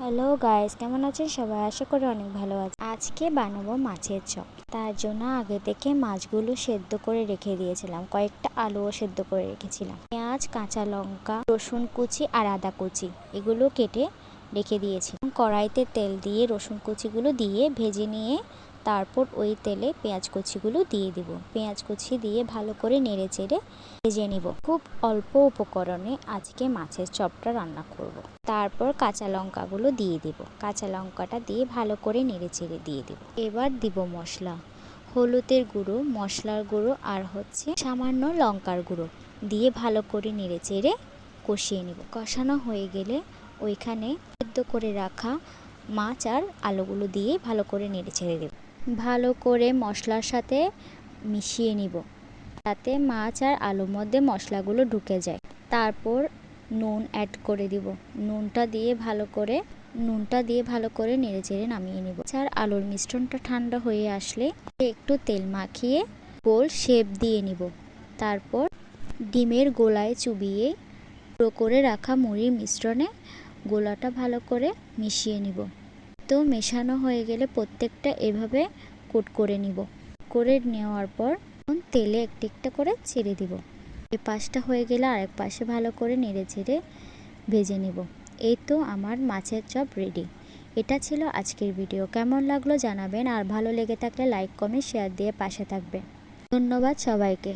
Hello guys, কেমন আছেন সবাই? আশা করি অনেক ভালো আছে। আজকে বানাবো মাছের চপ। তার জন্য আগে থেকে মাছগুলো সেদ্ধ করে রেখে দিয়েছিলাম, কয়েকটা আলুও সেদ্ধ করে রেখেছিলাম। পেঁয়াজ, কাঁচা লঙ্কা, রসুন কুচি আর আদা কুচি এগুলো কেটে রেখে দিয়েছি। কড়াইতে তেল দিয়ে রসুন কুচিগুলো দিয়ে ভেজে নিয়ে তারপর ওই তেলে পেঁয়াজ কুচিগুলো দিয়ে দিব। পেঁয়াজ কুচি দিয়ে ভালো করে নেড়ে চেড়ে ভেজে নিব। খুব অল্প উপকরণে আজকে মাছের চপটা রান্না করব। তারপর কাঁচা লঙ্কাগুলো দিয়ে দিব। কাঁচা লঙ্কাটা দিয়ে ভালো করে নেড়ে চেড়ে দিয়ে দিব। এবার দিব মশলা, হলুদের গুঁড়ো, মশলার গুঁড়ো আর সামান্য লঙ্কার গুঁড়ো দিয়ে ভালো করে নেড়ে চেড়ে কষিয়ে নিব। কষানো হয়ে গেলে ওইখানে সেদ্ধ করে রাখা মাছ আর আলুগুলো দিয়ে ভালো করে নেড়ে ছেড়ে দেব। ভালো করে মশলার সাথে মিশিয়ে নিব যাতে মাছ আর আলুর মধ্যে মশলাগুলো ঢুকে যায়। তারপর নুন অ্যাড করে দিব। নুনটা দিয়ে ভালো করে নেড়ে চেড়ে নামিয়ে নিব। আর আলুর মিশ্রণটা ঠান্ডা হয়ে আসলে একটু তেল মাখিয়ে গোল শেপ দিয়ে নিব। তারপর ডিমের গোলায় চুবিয়ে গুঁড়ো করে রাখা মুড়ির মিশ্রণে গোলাটা ভালো করে মিশিয়ে নিব। তো মেশানো হয়ে গেলে প্রত্যেকটা এভাবে কোট করে নিব। করে নেওয়ার পর তেলে একটা একটা করে ছেড়ে দিব। এই পাশটা হয়ে গেলে আরেক পাশে ভালো করে নেড়ে চেড়ে ভেজে নিব। এই তো আমার মাছের চপ রেডি। এটা ছিল আজকের ভিডিও। কেমন লাগলো জানাবেন, আর ভালো লেগে থাকলে লাইক, কমেন্ট, শেয়ার দিয়ে পাশে থাকবেন। ধন্যবাদ সবাইকে।